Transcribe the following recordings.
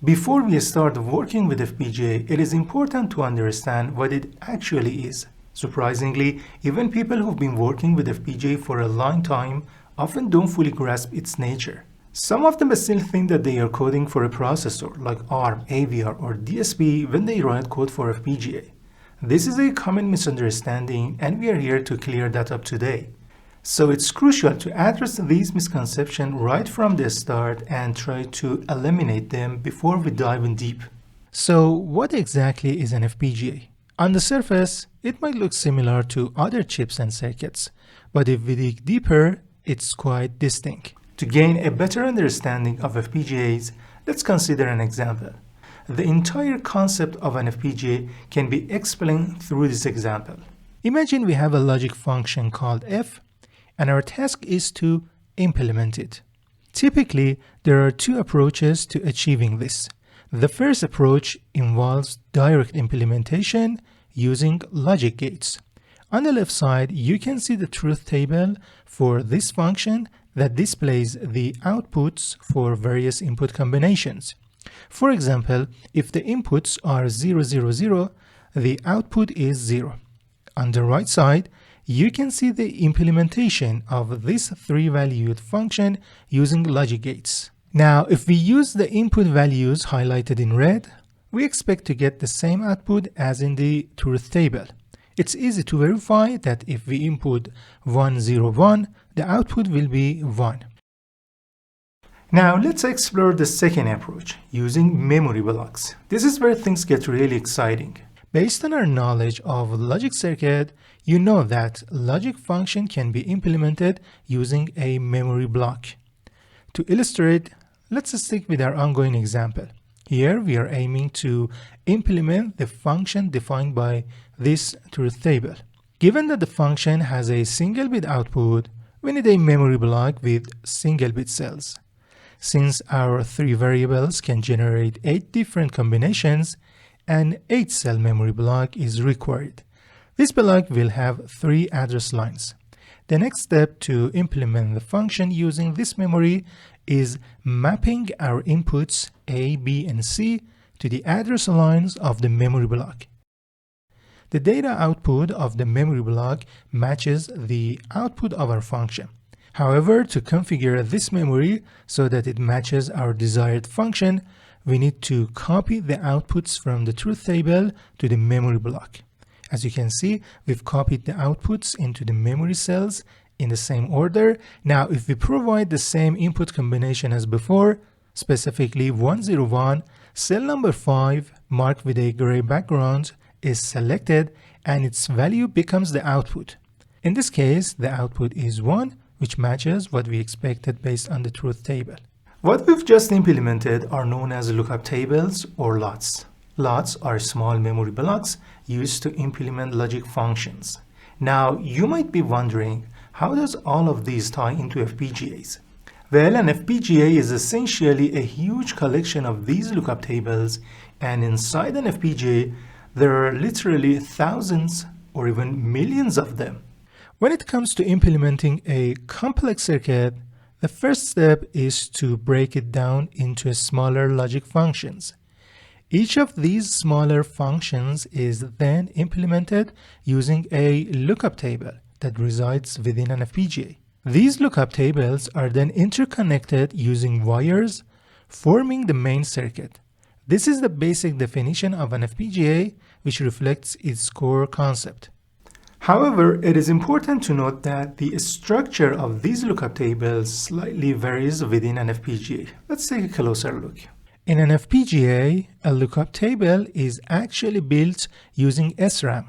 Before we start working with FPGA, it is important to understand what it actually is. Surprisingly, even people who've been working with FPGA for a long time often don't fully grasp its nature. Some of them still think that they are coding for a processor like ARM, AVR, or DSP when they write code for FPGA. This is a common misunderstanding, and we are here to clear that up today. So it's crucial to address these misconceptions right from the start and try to eliminate them before we dive in deep. So what exactly is an FPGA? On the surface, it might look similar to other chips and circuits, but if we dig deeper, it's quite distinct. To gain a better understanding of FPGAs, let's consider an example. The entire concept of an FPGA can be explained through this example. Imagine we have a logic function called f, and our task is to implement it. Typically, there are two approaches to achieving this. The first approach involves direct implementation using logic gates. On the left side, you can see the truth table for this function that displays the outputs for various input combinations. For example, if the inputs are 0, 0, 0, the output is 0. On the right side, you can see the implementation of this three-valued function using logic gates. Now, if we use the input values highlighted in red, we expect to get the same output as in the truth table. It's easy to verify that if we input 1, 0, 1, the output will be 1. Now, let's explore the second approach, using memory blocks. This is where things get really exciting. Based on our knowledge of logic circuit, you know that logic function can be implemented using a memory block. To illustrate, let's stick with our ongoing example. Here we are aiming to implement the function defined by this truth table. Given that the function has a single bit output, we need a memory block with single bit cells. Since our three variables can generate 8 different combinations, an 8-cell memory block is required. This block will have 3 address lines. The next step to implement the function using this memory is mapping our inputs A, B, and C to the address lines of the memory block. The data output of the memory block matches the output of our function. However, to configure this memory so that it matches our desired function, we need to copy the outputs from the truth table to the memory block. As you can see, we've copied the outputs into the memory cells in the same order. Now, if we provide the same input combination as before, specifically 101, cell number 5, marked with a gray background, is selected and its value becomes the output. In this case, the output is 1, which matches what we expected based on the truth table. What we've just implemented are known as lookup tables or LUTs. LUTs are small memory blocks used to implement logic functions. Now, you might be wondering, how does all of these tie into FPGAs? Well, an FPGA is essentially a huge collection of these lookup tables, and inside an FPGA, there are literally thousands or even millions of them. When it comes to implementing a complex circuit, the first step is to break it down into smaller logic functions. Each of these smaller functions is then implemented using a lookup table that resides within an FPGA. These lookup tables are then interconnected using wires, forming the main circuit. This is the basic definition of an FPGA, which reflects its core concept. However, it is important to note that the structure of these lookup tables slightly varies within an FPGA. Let's take a closer look. In an FPGA, a lookup table is actually built using SRAM.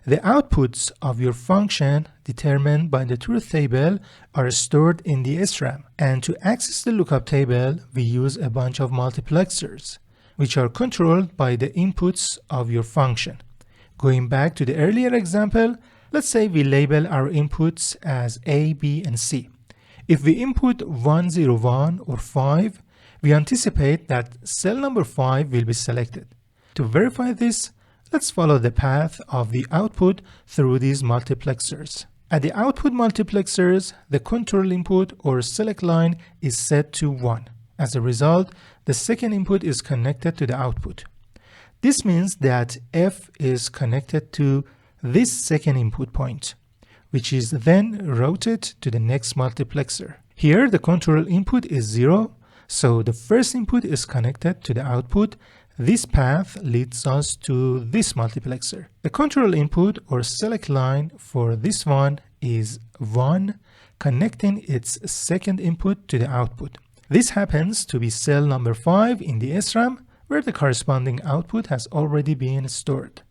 The outputs of your function determined by the truth table are stored in the SRAM. And to access the lookup table, we use a bunch of multiplexers, which are controlled by the inputs of your function. Going back to the earlier example, let's say we label our inputs as A, B, and C. If we input 101 or 5, we anticipate that cell number 5 will be selected. To verify this, let's follow the path of the output through these multiplexers. At the output multiplexers, the control input or select line is set to 1. As a result, the second input is connected to the output. This means that F is connected to this second input point, which is then routed to the next multiplexer. Here the control input is 0, so the first input is connected to the output. This path leads us to this multiplexer. The control input or select line for this one is 1, connecting its second input to the output. This happens to be cell number 5 in the SRAM, where the corresponding output has already been stored.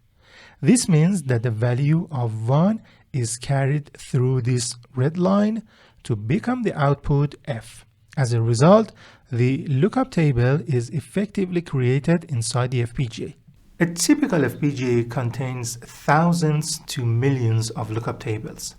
This means that the value of 1 is carried through this red line to become the output F. As a result, the lookup table is effectively created inside the FPGA. A typical FPGA contains thousands to millions of lookup tables.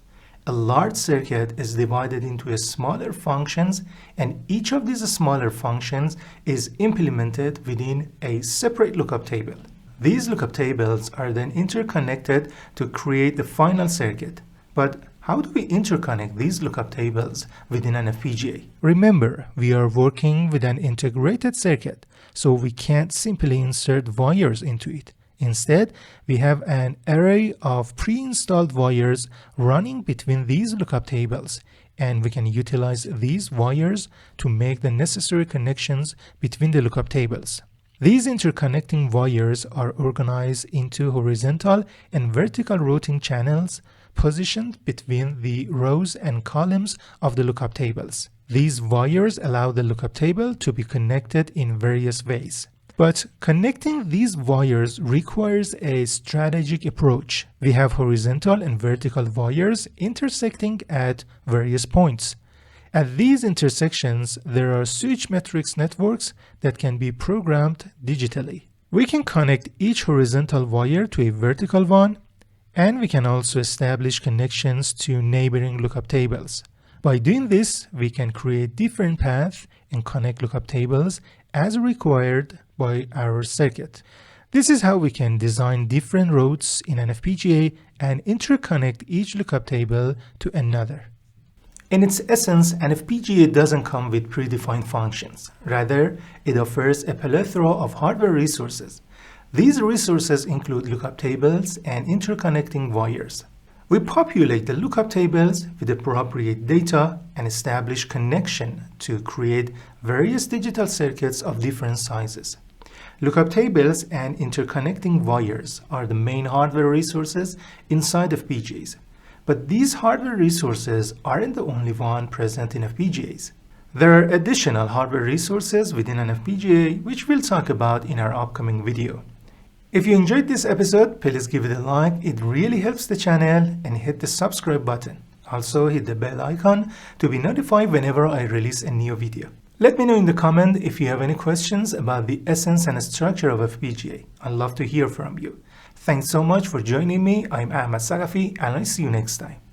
A large circuit is divided into smaller functions, and each of these smaller functions is implemented within a separate lookup table. These lookup tables are then interconnected to create the final circuit. But how do we interconnect these lookup tables within an FPGA? Remember, we are working with an integrated circuit, so we can't simply insert wires into it. Instead, we have an array of pre-installed wires running between these lookup tables, and we can utilize these wires to make the necessary connections between the lookup tables. These interconnecting wires are organized into horizontal and vertical routing channels positioned between the rows and columns of the lookup tables. These wires allow the lookup table to be connected in various ways. But connecting these wires requires a strategic approach. We have horizontal and vertical wires intersecting at various points. At these intersections, there are switch matrix networks that can be programmed digitally. We can connect each horizontal wire to a vertical one, and we can also establish connections to neighboring lookup tables. By doing this, we can create different paths and connect lookup tables as required by our circuit. This is how we can design different routes in an FPGA and interconnect each lookup table to another. In its essence, an FPGA doesn't come with predefined functions. Rather, it offers a plethora of hardware resources. These resources include lookup tables and interconnecting wires. We populate the lookup tables with appropriate data and establish connection to create various digital circuits of different sizes. Lookup tables and interconnecting wires are the main hardware resources inside FPGAs. But these hardware resources aren't the only one present in FPGAs. There are additional hardware resources within an FPGA, which we'll talk about in our upcoming video. If you enjoyed this episode, please give it a like. It really helps the channel, and hit the subscribe button. Also hit the bell icon to be notified whenever I release a new video. Let me know in the comment if you have any questions about the essence and structure of FPGA. I'd love to hear from you. Thanks so much for joining me. I'm Ahmad Saghafi, and I'll see you next time.